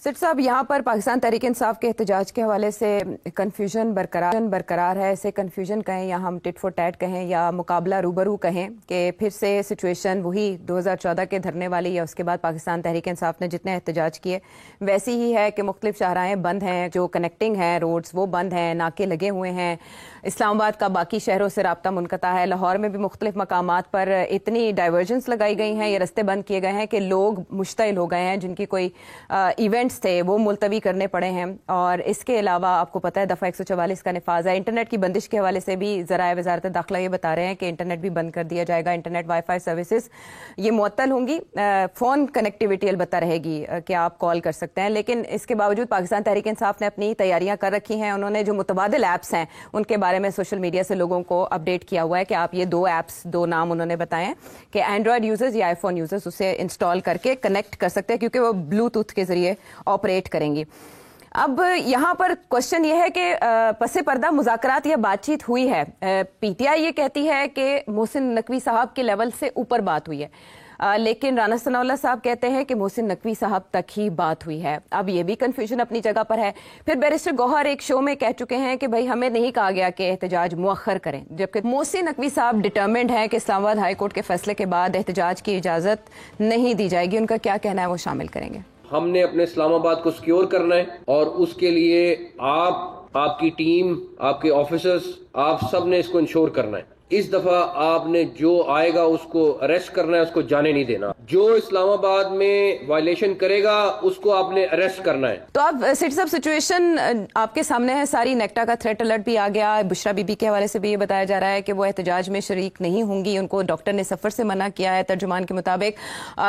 سٹ صاحب، یہاں پر پاکستان تحریک انصاف کے احتجاج کے حوالے سے کنفیوژن برقرار ہے. اسے کنفیوژن کہیں یا ہم ٹٹ فور ٹیٹ کہیں یا مقابلہ روبرو کہیں کہ پھر سے سچویشن وہی 2014 کے دھرنے والی یا اس کے بعد پاکستان تحریک انصاف نے جتنے احتجاج کیے ویسی ہی ہے کہ مختلف شاہراہیں بند ہیں, جو کنیکٹنگ ہیں روڈز وہ بند ہیں, ناکے لگے ہوئے ہیں, اسلام آباد کا باقی شہروں سے رابطہ منقطع ہے, لاہور میں بھی مختلف مقامات پر اتنی ڈائیورژنس لگائی گئی ہیں, یہ رستے بند کیے گئے ہیں کہ لوگ مشتعل ہو گئے ہیں, جن کی کوئی ایونٹس تھے وہ ملتوی کرنے پڑے ہیں. اور اس کے علاوہ آپ کو پتہ ہے دفعہ 144 کا نفاذ ہے. انٹرنیٹ کی بندش کے حوالے سے بھی ذرائع وزارت داخلہ یہ بتا رہے ہیں کہ انٹرنیٹ بھی بند کر دیا جائے گا, انٹرنیٹ وائی فائی سروسز یہ معطل ہوں گی, فون کنیکٹیوٹی البتہ رہے گی کہ آپ کال کر سکتے ہیں. لیکن اس کے باوجود پاکستان تحریک انصاف نے اپنی تیاریاں کر رکھی ہیں. انہوں نے جو متبادل ایپس ہیں ان کے بارے میں سوشل میڈیا سے لوگوں کو اپڈیٹ کیا ہوا ہے کہ آپ یہ دو نام انہوں نے بتائے ہیں کہ اینڈرائڈ یوزرز یا آئی فون یوزرز اسے انسٹال کر کے کنیکٹ کر سکتے ہیں کیونکہ وہ بلوٹوتھ کے ذریعے آپریٹ کریں گی. اب یہاں پر کوشچن یہ ہے کہ پس پردہ مذاکرات یا بات چیت ہوئی ہے. پی ٹی آئی یہ کہتی ہے کہ محسن نقوی صاحب کے لیول سے اوپر بات ہوئی ہے, لیکن رانا ثناء اللہ صاحب کہتے ہیں کہ محسن نقوی صاحب تک ہی بات ہوئی ہے. اب یہ بھی کنفیوژن اپنی جگہ پر ہے. پھر بیرسٹر گوہر ایک شو میں کہہ چکے ہیں کہ بھائی ہمیں نہیں کہا گیا کہ احتجاج مؤخر کریں, جبکہ محسن نقوی صاحب ڈٹرمنڈ ہیں کہ اسلام آباد ہائی کورٹ کے فیصلے کے بعد احتجاج کی اجازت نہیں دی جائے گی. ان کا کیا کہنا ہے وہ شامل کریں گے. ہم نے اپنے اسلام آباد کو سیکیور کرنا ہے اور اس کے لیے آپ کی ٹیم, آپ کے آفیسرز, آپ سب نے اس کو انشور کرنا ہے. اس دفعہ آپ نے جو آئے گا اس کو اریسٹ کرنا ہے, اس کو جانے نہیں دینا. جو اسلام آباد میں وائلیشن کرے گا اس کو آپ نے اریسٹ کرنا ہے. تو اب سٹی صاحب سچویشن آپ کے سامنے ہے ساری. نیکٹا کا تھریٹ الرٹ بھی آ گیا. بشرا بی بی کے حوالے سے بھی یہ بتایا جا رہا ہے کہ وہ احتجاج میں شریک نہیں ہوں گی, ان کو ڈاکٹر نے سفر سے منع کیا ہے ترجمان کے مطابق.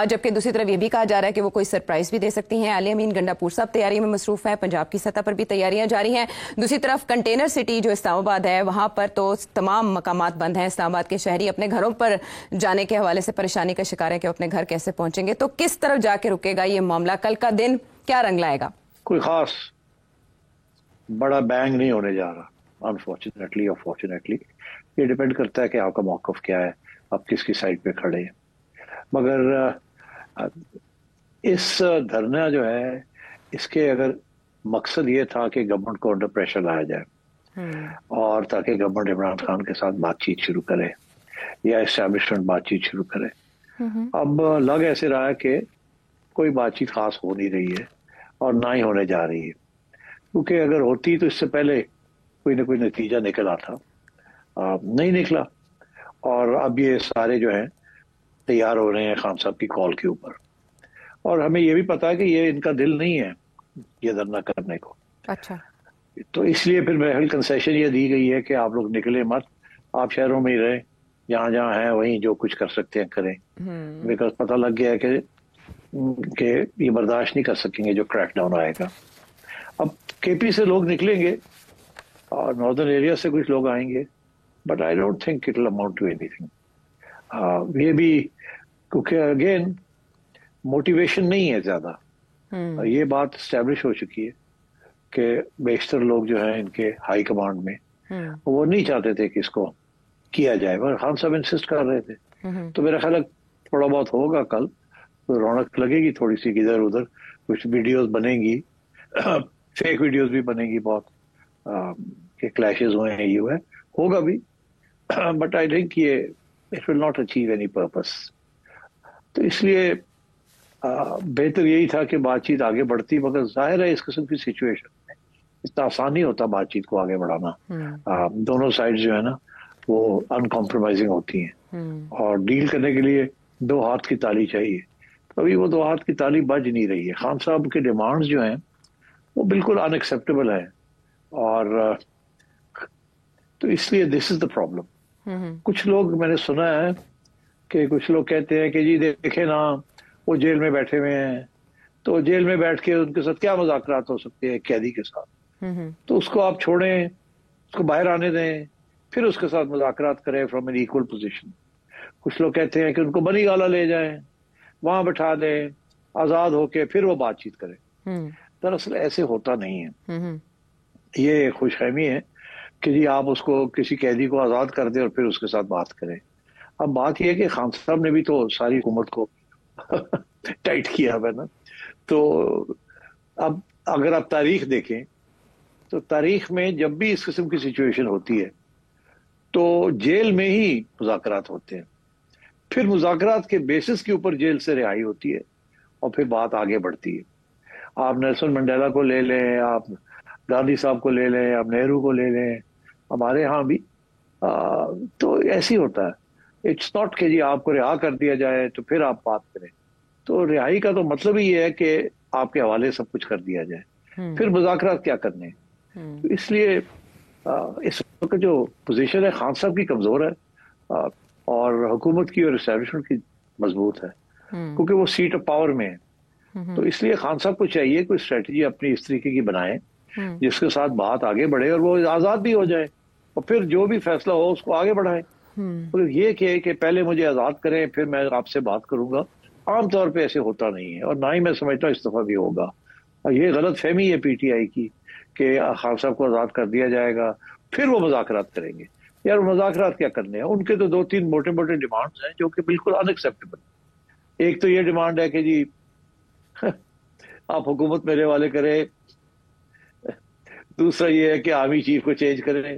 جبکہ دوسری طرف یہ بھی کہا جا رہا ہے کہ وہ کوئی سرپرائز بھی دے سکتی ہیں. علی امین گنڈاپور صاحب تیاری میں مصروف ہیں, پنجاب کی سطح پر بھی تیاریاں جاری ہیں. دوسری طرف کنٹینر سٹی جو اسلام آباد ہے وہاں پر تو تمام مقامات بند ہیں. اسلام آباد کے شہری اپنے گھروں پر جانے کے حوالے سے پریشانی کا شکار ہے کہ اپنے گھر کیسے پہنچیں گے. تو کس طرف جا کے رکے گا یہ معاملہ؟ کل کا دن کیا رنگ لائے گا؟ کوئی خاص بڑا بینگ نہیں ہونے جا رہا انفارچونیٹلی اور فارچونیٹلی. یہ ڈیپینڈ کرتا ہے کہ آپ کا موقف کیا ہے, آپ کس کی سائڈ پہ کھڑے ہیں. مگر اس دھرنا جو ہے اس کے اگر مقصد یہ تھا کہ گورنمنٹ کو انڈر پریشر لایا جائے اور تاکہ گورنمنٹ عمران خان کے ساتھ بات چیت شروع کرے یا اسٹیبلشمنٹ بات چیت شروع کرے. اب لگ ایسے رہا ہے کہ کوئی بات چیت خاص ہو نہیں رہی ہے اور نہ ہی ہونے جا رہی ہے, کیونکہ اگر ہوتی تو اس سے پہلے کوئی نہ کوئی نتیجہ نکل آتا, نہیں نکلا. اور اب یہ سارے جو ہیں تیار ہو رہے ہیں خان صاحب کی کال کے اوپر, اور ہمیں یہ بھی پتا ہے کہ یہ ان کا دل نہیں ہے یہ دھرنا کرنے کو. اچھا, تو اس لیے پھر بہرحال کنسیشن یہ دی گئی ہے کہ آپ لوگ نکلے مت, آپ شہروں میں ہی رہیں, جہاں جہاں ہیں وہیں جو کچھ کر سکتے ہیں کریں. بیکاز پتہ لگ گیا ہے کہ یہ برداشت نہیں کر سکیں گے جو کریک ڈاؤن آئے گا. اب کے پی سے لوگ نکلیں گے اور ناردرن ایریا سے کچھ لوگ آئیں گے, but I don't think it will amount to اینی تھنگ. یہ بھی کیونکہ اگین موٹیویشن نہیں ہے زیادہ. یہ بات اسٹیبلش ہو چکی ہے کہ بیشتر لوگ جو ہیں ان کے ہائی کمانڈ میں وہ نہیں چاہتے تھے کہ اس کو کیا جائے, مگر خان صاحب انسسٹ کر رہے تھے. تو میرا خیال ہے تھوڑا بہت ہوگا کل, تو رونق لگے گی تھوڑی سی, ادھر ادھر کچھ ویڈیوز بنے گی, فیک ویڈیوز بھی بنے گی بہت کہ کلیشز ہوئے ہیں, یہ ہوگا بھی, بٹ آئی تھنک یہ it will not achieve any purpose. تو اس لیے بہتر یہی تھا کہ بات چیت آگے بڑھتی, مگر ظاہر ہے اس قسم کی سچویشن میں اتنا آسان نہیں ہوتا بات چیت کو آگے بڑھانا. دونوں سائڈ جو ہے نا وہ ان کمپرومائزنگ ہوتی ہیں اور ڈیل کرنے کے لیے دو ہاتھ کی تالی چاہیے. ابھی وہ دو ہاتھ کی تالی بج نہیں رہی ہے. خان صاحب کے ڈیمانڈز جو ہیں وہ بالکل ان ایکسیپٹیبل ہیں, اور تو اس لیے دس از دا پرابلم. کچھ لوگ میں نے سنا ہے کہ کچھ لوگ کہتے ہیں کہ جی دیکھیں نا وہ جیل میں بیٹھے ہوئے ہیں, تو جیل میں بیٹھ کے ان کے ساتھ کیا مذاکرات ہو سکتے ہیں قیدی کے ساتھ, تو اس کو آپ چھوڑیں, اس کو باہر آنے دیں, پھر اس کے ساتھ مذاکرات کریں فرام این ایکول پوزیشن. کچھ لوگ کہتے ہیں کہ ان کو بنی گالا لے جائیں, وہاں بٹھا دیں آزاد ہو کے, پھر وہ بات چیت کریں. دراصل ایسے ہوتا نہیں ہے. یہ خوش فہمی ہے کہ جی آپ اس کو کسی قیدی کو آزاد کر دیں اور پھر اس کے ساتھ بات کریں. اب بات یہ ہے کہ خان صاحب نے بھی تو ساری حکومت کو ٹائٹ کیا ہے نا, تو اب اگر آپ تاریخ دیکھیں تو تاریخ میں جب بھی اس قسم کی سچویشن ہوتی ہے تو جیل میں ہی مذاکرات ہوتے ہیں، پھر مذاکرات کے بیسس کے اوپر جیل سے رہائی ہوتی ہے اور پھر بات آگے بڑھتی ہے. آپ نیلسن منڈیلا کو لے لیں، آپ گاندھی صاحب کو لے لیں، آپ نہرو کو لے لیں، ہمارے ہاں بھی تو ایسے ہی ہوتا ہے. اٹس ناٹ کہ جی آپ کو رہا کر دیا جائے تو پھر آپ بات کریں. تو رہائی کا تو مطلب ہی ہے کہ آپ کے حوالے سب کچھ کر دیا جائے، پھر مذاکرات کیا کرنے ہیں. تو اس لیے اس وقت جو پوزیشن ہے خان صاحب کی کمزور ہے اور حکومت کی اور اسٹیبلشمنٹ کی مضبوط ہے، کیونکہ وہ سیٹ آف پاور میں ہے. تو اس لیے خان صاحب کو چاہیے کوئی اسٹریٹجی اپنی اس طریقے کی بنائیں جس کے ساتھ بات آگے بڑھے اور وہ آزاد بھی ہو جائے، اور پھر جو بھی فیصلہ ہو اس کو آگے بڑھائیں. یہ کہ پہلے مجھے آزاد کریں پھر میں آپ سے بات کروں گا، عام طور پہ ایسے ہوتا نہیں ہے، اور نہ ہی میں سمجھتا ہوں اس دفعہ بھی ہوگا. یہ غلط فہمی ہے پی ٹی آئی کی کہ خان صاحب کو آزاد کر دیا جائے گا پھر وہ مذاکرات کریں گے. یار مذاکرات کیا کرنے ہیں؟ ان کے تو 2-3 موٹے موٹے ڈیمانڈز ہیں جو کہ بالکل ان ایکسیپٹیبل. ایک تو یہ ڈیمانڈ ہے کہ جی آپ حکومت میرے والے کریں، دوسرا یہ ہے کہ آرمی چیف کو چینج کریں،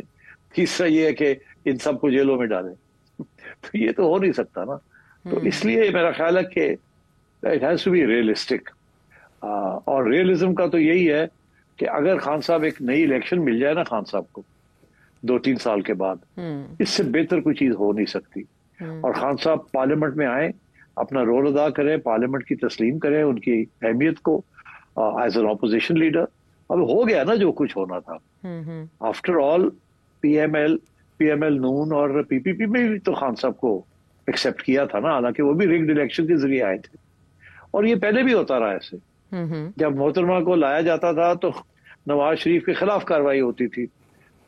تیسرا یہ ہے کہ ان سب کو جیلوں میں ڈالیں. تو یہ تو ہو نہیں سکتا نا. تو اس لیے میرا خیال ہے کہ it has to be realistic, اور ریئلزم کا تو یہی ہے کہ اگر خان صاحب ایک نئی الیکشن مل جائے نا خان صاحب کو 2-3 سال کے بعد، اس سے بہتر کوئی چیز ہو نہیں سکتی. اور خان صاحب پارلیمنٹ میں آئیں، اپنا رول ادا کریں، پارلیمنٹ کی تسلیم کریں ان کی اہمیت کو ایز این اپوزیشن لیڈر. اب ہو گیا نا جو کچھ ہونا تھا. After all P M L نون اور پی پی پی میں بھی تو خان صاحب کو ایکسپٹ کیا تھا نا، حالانکہ وہ بھی ریگڈ الیکشن کے ذریعے آئے تھے. اور یہ پہلے بھی ہوتا رہا ایسے. جب محترمہ کو لایا جاتا تھا تو نواز شریف کے خلاف کاروائی ہوتی تھی،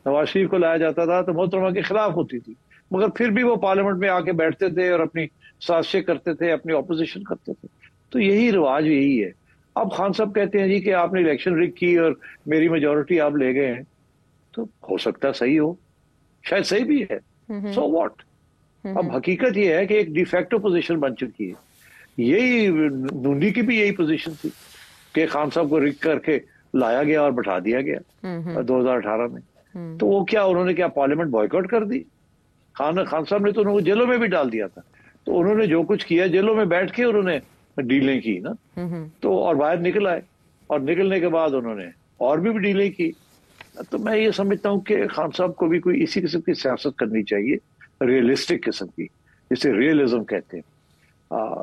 نواز شریف کو لایا جاتا تھا تو محترمہ کے خلاف ہوتی تھی، مگر پھر بھی وہ پارلیمنٹ میں آ کے بیٹھتے تھے اور اپنی سازشیں کرتے تھے، اپنی اپوزیشن کرتے تھے. تو یہی رواج یہی ہے. اب خان صاحب کہتے ہیں جی کہ آپ نے الیکشن رگ کی اور میری میجورٹی آپ لے گئے ہیں، تو ہو سکتا ہے صحیح ہو، شاید صحیح بھی ہے. So what. اب حقیقت یہ ہے کہ ایک ڈی فیکٹو پوزیشن بن چکی ہے. یہی نونی کی بھی یہی پوزیشن تھی کہ خان صاحب کو رگ کر کے لایا گیا اور بٹھا دیا گیا 2018 میں. تو وہ کیا انہوں نے کیا پارلیمنٹ بوائیکاٹ کر دی؟ خان صاحب نے تو انہوں کو جیلوں میں بھی ڈال دیا تھا. تو انہوں نے جو کچھ کیا جیلوں میں بیٹھ کے انہوں نے ڈیلیں کی نا، تو اور باہر نکل آئے، اور نکلنے کے بعد انہوں نے اور بھی ڈیلیں کی. تو میں یہ سمجھتا ہوں کہ خان صاحب کو بھی کوئی اسی قسم کی سیاست کرنی چاہیے، ریئلسٹک قسم کی، جسے ریئلزم کہتے ہیں.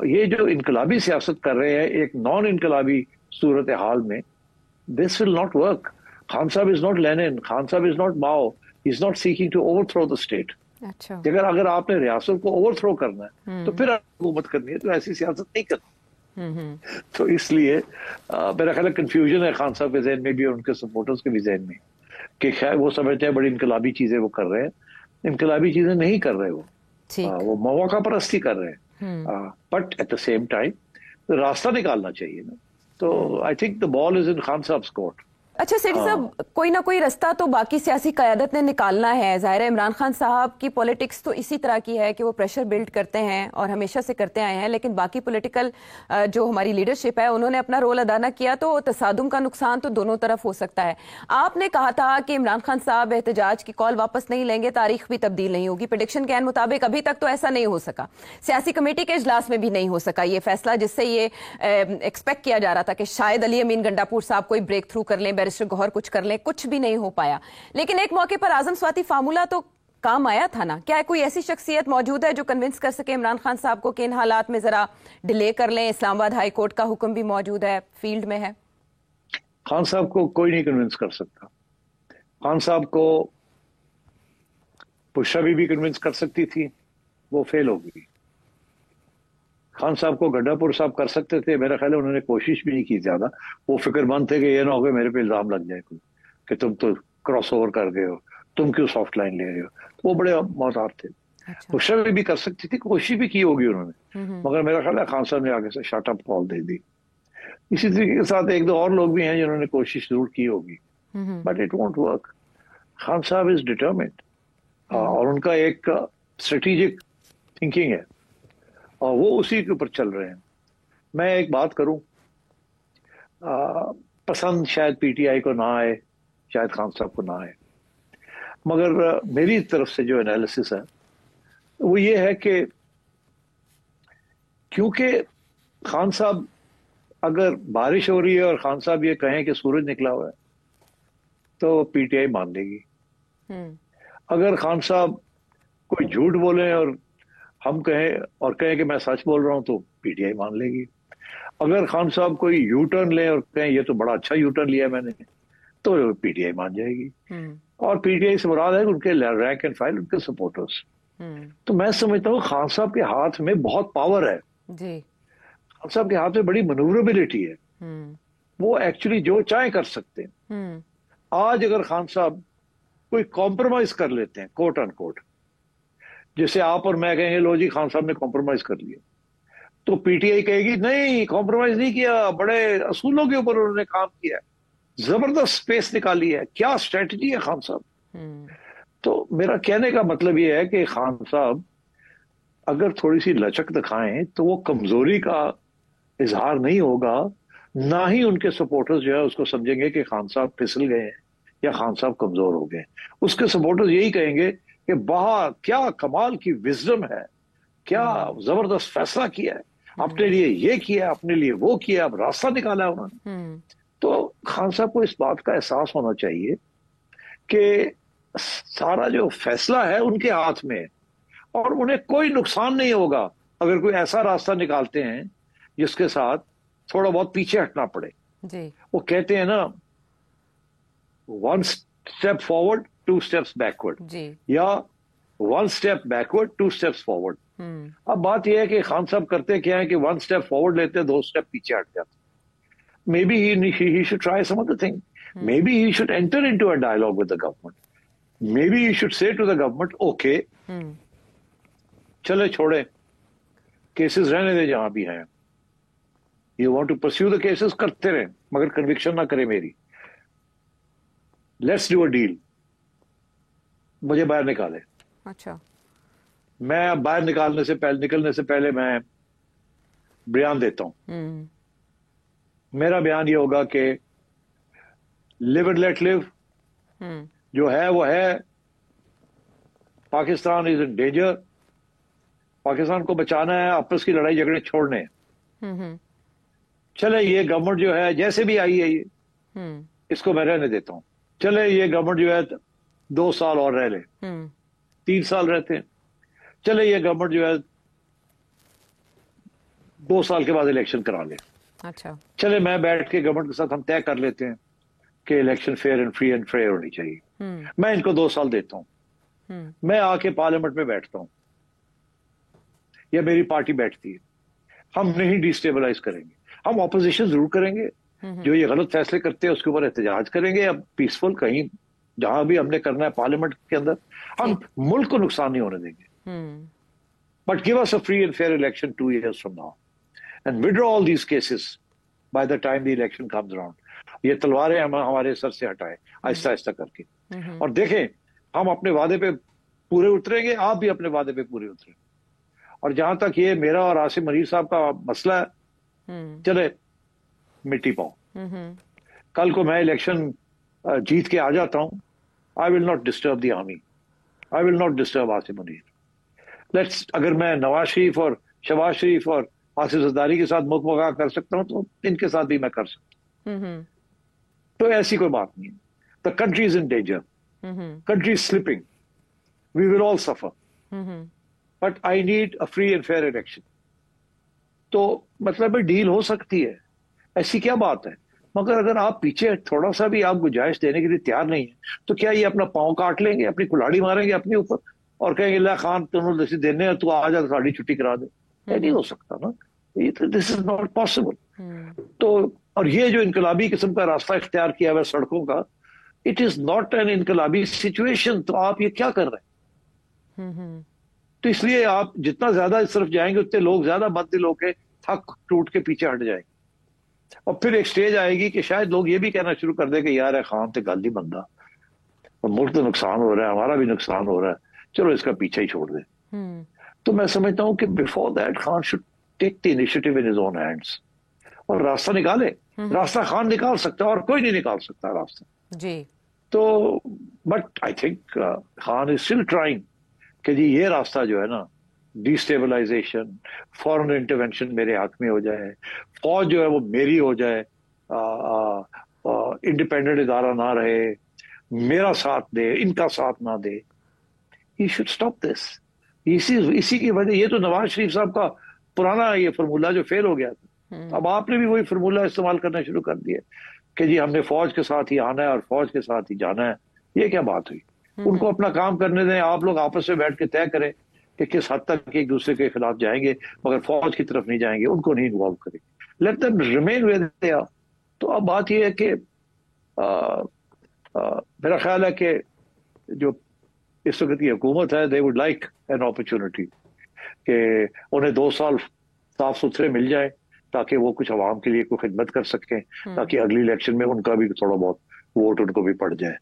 یہ جو انقلابی سیاست کر رہے ہیں ایک نان انقلابی صورتحال میں، this will not work. Khan sahib is not Lenin, Khan sahib is not Mao, he is not seeking to overthrow the state. اگر آپ نے ریاست کو اوور تھرو کرنا ہے تو پھر حکومت کرنی ہے، تو ایسی سیاست نہیں کرنی. تو اس لیے میرا خیال ہے کنفیوژن ہے خان صاحب کے ذہن میں بھی اور ان کے سپورٹرز کے بھی ذہن میں، کہ خیر وہ سمجھتے ہیں بڑی انقلابی چیزیں وہ کر رہے ہیں. انقلابی چیزیں نہیں کر رہے، وہ مواقع پرستی کر رہے ہیں. But at the same time راستہ نکالنا چاہیے نا. تو آئی تھنک دا بال از ان خان صاحب کورٹ. اچھا سیٹھی صاحب، کوئی نہ کوئی رستہ تو باقی سیاسی قیادت نے نکالنا ہے. ظاہر ہے عمران خان صاحب کی پولیٹکس تو اسی طرح کی ہے کہ وہ پریشر بلڈ کرتے ہیں اور ہمیشہ سے کرتے آئے ہیں، لیکن باقی پولیٹیکل جو ہماری لیڈرشپ ہے انہوں نے اپنا رول ادا نہ کیا، تو تصادم کا نقصان تو دونوں طرف ہو سکتا ہے. آپ نے کہا تھا کہ عمران خان صاحب احتجاج کی کال واپس نہیں لیں گے، تاریخ بھی تبدیل نہیں ہوگی. پریڈکشن کے مطابق ابھی تک تو ایسا نہیں ہو سکا، سیاسی کمیٹی کے اجلاس میں بھی نہیں ہو سکا یہ فیصلہ، جس سے یہ ایکسپیکٹ کیا جا رہا تھا کہ شاید علی امین گنڈاپور صاحب کوئی بریک تھرو کر لیں، بیرسٹر گوہر کچھ کر لیں. کچھ بھی نہیں ہو پایا. لیکن ایک موقع پر اعظم سواتی فارمولہ تو کام آیا تھا نا. کیا کوئی ایسی شخصیت موجود ہے جو کنونس کر سکے عمران خان صاحب کو کہ ان حالات میں ذرا ڈیلے کر لیں؟ اسلام آباد ہائی کورٹ کا حکم بھی موجود ہے، فیلڈ میں ہے. خان صاحب کو کوئی نہیں کنونس کر سکتا. خان صاحب کو پشا بھی کنونس کر سکتی تھی، وہ فیل ہو گئی. خان صاحب کو گڈا پور صاحب کر سکتے تھے، میرا خیال ہے انہوں نے کوشش بھی نہیں کی زیادہ. وہ فکر مند تھے کہ یہ نہ ہو کہ میرے پہ الزام لگ جائے کوئی کہ تم تو کراس اوور کر گئے ہو، تم کیوں سافٹ لائن لے رہے ہو. تو وہ بڑے محتاط تھے. پشا بھی کر سکتی تھی، کوشش بھی کی ہوگی انہوں نے، مگر میرا خیال ہے خان صاحب نے آگے سے شٹ اپ کال دے دی. اسی طریقے کے ساتھ ایک دو اور لوگ بھی ہیں جنہوں نے کوشش ضرور کی ہوگی، but it won't work. Khan sahib is determined, اور ان کا ایک اسٹریٹجک تھنکنگ ہے اور وہ اسی کے اوپر چل رہے ہیں. میں ایک بات کروں، پسند شاید پی ٹی آئی کو نہ آئے, شاید خان صاحب کو نہ آئے, مگر میری طرف سے جو انالیسس ہے وہ یہ ہے کہ کیونکہ خان صاحب, اگر بارش ہو رہی ہے اور خان صاحب یہ کہیں کہ سورج نکلا ہوا ہے تو پی ٹی آئی مان لے گی. اگر خان صاحب کوئی جھوٹ بولیں اور ہم کہیں کہ میں سچ بول رہا ہوں تو پی ٹی آئی مان لے گی. اگر خان صاحب کوئی یو ٹرن لیں اور کہیں یہ تو بڑا اچھا یو ٹرن لیا میں نے تو پی ٹی آئی مان جائے گی. اور پی ٹی آئی سے مراد ہے ان کے رینک اینڈ فائل, ان کے سپورٹرز. تو میں سمجھتا ہوں خان صاحب کے ہاتھ میں بہت پاور ہے جی. خان صاحب کے ہاتھ میں بڑی منوربلٹی ہے, وہ ایکچولی جو چاہیں کر سکتے ہیں. آج اگر خان صاحب کوئی کمپرومائز کر لیتے ہیں کوٹ ان کوٹ, جیسے آپ اور میں کہیں گے لو جی خان صاحب نے کمپرومائز کر لیا, تو پی ٹی آئی کہے گی نہیں کمپرومائز نہیں کیا, بڑے اصولوں کے اوپر انہوں نے کام کیا, زبردست سپیس نکالی ہے, کیا اسٹریٹجی ہے خان صاحب. تو میرا کہنے کا مطلب یہ ہے کہ خان صاحب اگر تھوڑی سی لچک دکھائیں تو وہ کمزوری کا اظہار نہیں ہوگا, نہ ہی ان کے سپورٹرز جو ہے اس کو سمجھیں گے کہ خان صاحب پھسل گئے ہیں یا خان صاحب کمزور ہو گئے. اس کے سپورٹرز یہی کہیں گے کہ کیا کمال کی وزڈم ہے, کیا زبردست فیصلہ کیا ہے, اپنے لیے یہ کیا, اپنے لیے وہ کیا, اب راستہ نکالا ہے انہوں نے. تو خان صاحب کو اس بات کا احساس ہونا چاہیے کہ سارا جو فیصلہ ہے ان کے ہاتھ میں, اور انہیں کوئی نقصان نہیں ہوگا اگر کوئی ایسا راستہ نکالتے ہیں جس کے ساتھ تھوڑا بہت پیچھے ہٹنا پڑے. جی. وہ کہتے ہیں نا 1 step forward 2 steps backward, یا 1 step backward 2 steps forward. اب بات یہ ہے کہ خان صاحب کرتے کیا ہے کہ 1 step forward لیتے, 2 step پیچھے ہٹ جاتے. Maybe he should try some other thing. Maybe he should enter into a dialogue with the government. Maybe he should say to the government, okay, چلے چھوڑے, کیسز رہنے دے جہاں بھی ہیں, you want to pursue the cases, کرتے رہیں مگر conviction نہ کرے میری. Let's do a deal. مجھے باہر نکالے. اچھا. میں باہر نکلنے سے پہلے میں بیان دیتا ہوں. میرا بیان یہ ہوگا کہ live and let live جو ہے وہ ہے. پاکستان از ان ڈینجر. پاکستان کو بچانا ہے, آپس کی لڑائی جھگڑے چھوڑنے ہیں. چلے یہ گورنمنٹ جو ہے جیسے بھی آئی ہے یہ, اس کو میں رہنے دیتا ہوں. چلے یہ گورنمنٹ جو ہے 2 سال اور رہ لے, 3 سال رہتے ہیں. چلے یہ گورنمنٹ جو ہے 2 سال کے بعد الیکشن کرا لے. اچھا. چلے میں بیٹھ کے گورنمنٹ کے ساتھ ہم طے کر لیتے ہیں کہ election fair and free and fair ہونی چاہیے. میں ان کو 2 سال دیتا ہوں. میں آ کے پارلیمنٹ میں بیٹھتا ہوں یا میری پارٹی بیٹھتی ہے. ہم نہیں ڈیسٹیبلائز کریں گے, ہم اپوزیشن ضرور کریں گے, جو یہ غلط فیصلے کرتے ہیں اس کے اوپر احتجاج کریں گے. اب پیسفل کہیں جہاں بھی ہم نے کرنا ہے پارلیمنٹ کے اندر, ہم ملک کو نقصان نہیں ہونے دیں گے. But give us a free and fair election 2 years from now and withdraw all these cases by the time the election comes around. یہ تلواریں ہمارے سر سے ہٹائیں آہستہ آہستہ کر کے, اور دیکھیں ہم اپنے وعدے پہ پورے اتریں گے, آپ بھی اپنے وعدے پہ پورے اتریں. اور جہاں تک یہ میرا اور عاصم منیر صاحب کا مسئلہ ہے, چلے مٹی پاؤں. کل کو میں الیکشن جیت کے آ جاتا ہوں, I will not disturb the army. I will not disturb Asim Munir. اگر میں نواز شریف اور شہباز شریف اور آصف زرداری کے ساتھ مکمکا کر سکتا ہوں تو ان کے ساتھ بھی میں کر سکتا ہوں. تو ایسی کوئی بات نہیں. The country is in danger. Country is slipping. We will all suffer. But I need a free and fair election. تو مطلب ڈیل ہو سکتی ہے, ایسی کیا بات ہے. مگر اگر آپ پیچھے تھوڑا سا بھی آپ گنجائش دینے کے لیے تیار نہیں ہیں تو کیا یہ اپنا پاؤں کاٹ لیں گے, اپنی کلاڑی ماریں گے اپنے اوپر اور کہیں گے اللہ خان تم جیسے دینے ہیں تو آ جا ساڑی چھٹی کرا دے. یہ نہیں ہو سکتا نا, دس از ناٹ پاسبل. تو اور یہ جو انقلابی قسم کا راستہ اختیار کیا ہوا سڑکوں کا, اٹ از ناٹ این انقلابی سچویشن. تو آپ یہ کیا کر رہے ہیں؟ تو اس لیے آپ جتنا زیادہ اس طرف جائیں گے اتنے لوگ زیادہ بد دل ہو کے تھک ٹوٹ کے پیچھے ہٹ جائیں گے. اور پھر ایک سٹیج آئے گی کہ شاید لوگ یہ بھی کہنا شروع کر دیں کہ یار ہے خان تے گل ہی بندہ, اور ملک تو نقصان ہو رہا ہے, ہمارا بھی نقصان ہو رہا ہے, چلو اس کا پیچھا ہی چھوڑ دیں. تو میں سمجھتا ہوں کہ before that Khan should take the initiative in his own hands اور راستہ نکالے. راستہ خان نکال سکتا ہے اور کوئی نہیں نکال سکتا راستہ جی. تو but I think Khan is still trying کہ جی یہ راستہ جو ہے نا ڈی اسٹیبلائزیشن فورن انٹرونشن میرے حق میں ہو جائے, فوج جو ہے وہ میری ہو جائے, انڈیپینڈنٹ ادارہ نہ رہے, میرا ساتھ دے ان کا ساتھ نہ دے. He should stop this. اسی کی وجہ, یہ تو نواز شریف صاحب کا پرانا یہ فرمولہ جو فیل ہو گیا تھا, اب آپ نے بھی وہی فرمولہ استعمال کرنا شروع کر دیا کہ جی ہم نے فوج کے ساتھ ہی آنا ہے اور فوج کے ساتھ ہی جانا ہے. یہ کیا بات ہوئی؟ ان کو اپنا کام کرنے دیں, آپ لوگ آپس میں بیٹھ کے طے کریں کہ کس حد تک ایک دوسرے کے خلاف جائیں گے, مگر فوج کی طرف نہیں جائیں گے, ان کو نہیں انوالو کریں گے, let them remain where they are. تو اب بات یہ ہے کہ میرا خیال ہے کہ جو اس وقت کی حکومت ہے, they would like an opportunity کہ انہیں 2 سال صاف ستھرے مل جائے تاکہ وہ کچھ عوام کے لیے کوئی خدمت کر سکیں, تاکہ اگلی الیکشن میں ان کا بھی تھوڑا بہت ووٹ ان کو بھی پڑ جائے.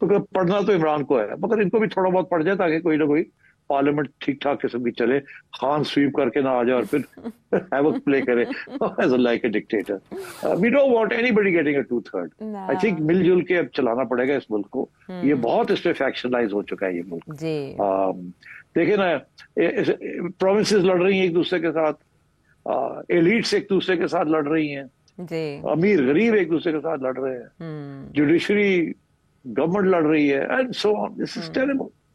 کیونکہ پڑھنا تو عمران کو ہے, مگر ان کو بھی تھوڑا بہت پڑ جائے تاکہ کوئی نہ کوئی پارلیمنٹ ٹھیک ٹھاک قسم کی چلے, خان سویپ کر کے نہ آ جائے اور پھر ہیوک پلے کرے as like a dictator. We don't want anybody getting a 2/3. I think مل جل کے اب چلانا پڑے گا اس ملک کو. یہ بہت اس پہ فیکشنائز ہو چکا ہے یہ ملک. دیکھیں نا, پروونسز لڑ رہی ہیں ایک دوسرے کے ساتھ, ایلیٹس ایک دوسرے کے ساتھ لڑ رہی ہیں, امیر غریب ایک دوسرے کے ساتھ لڑ رہے ہیں, جوڈیشری گورنمنٹ لڑ رہی ہے, and so on. This is terrible.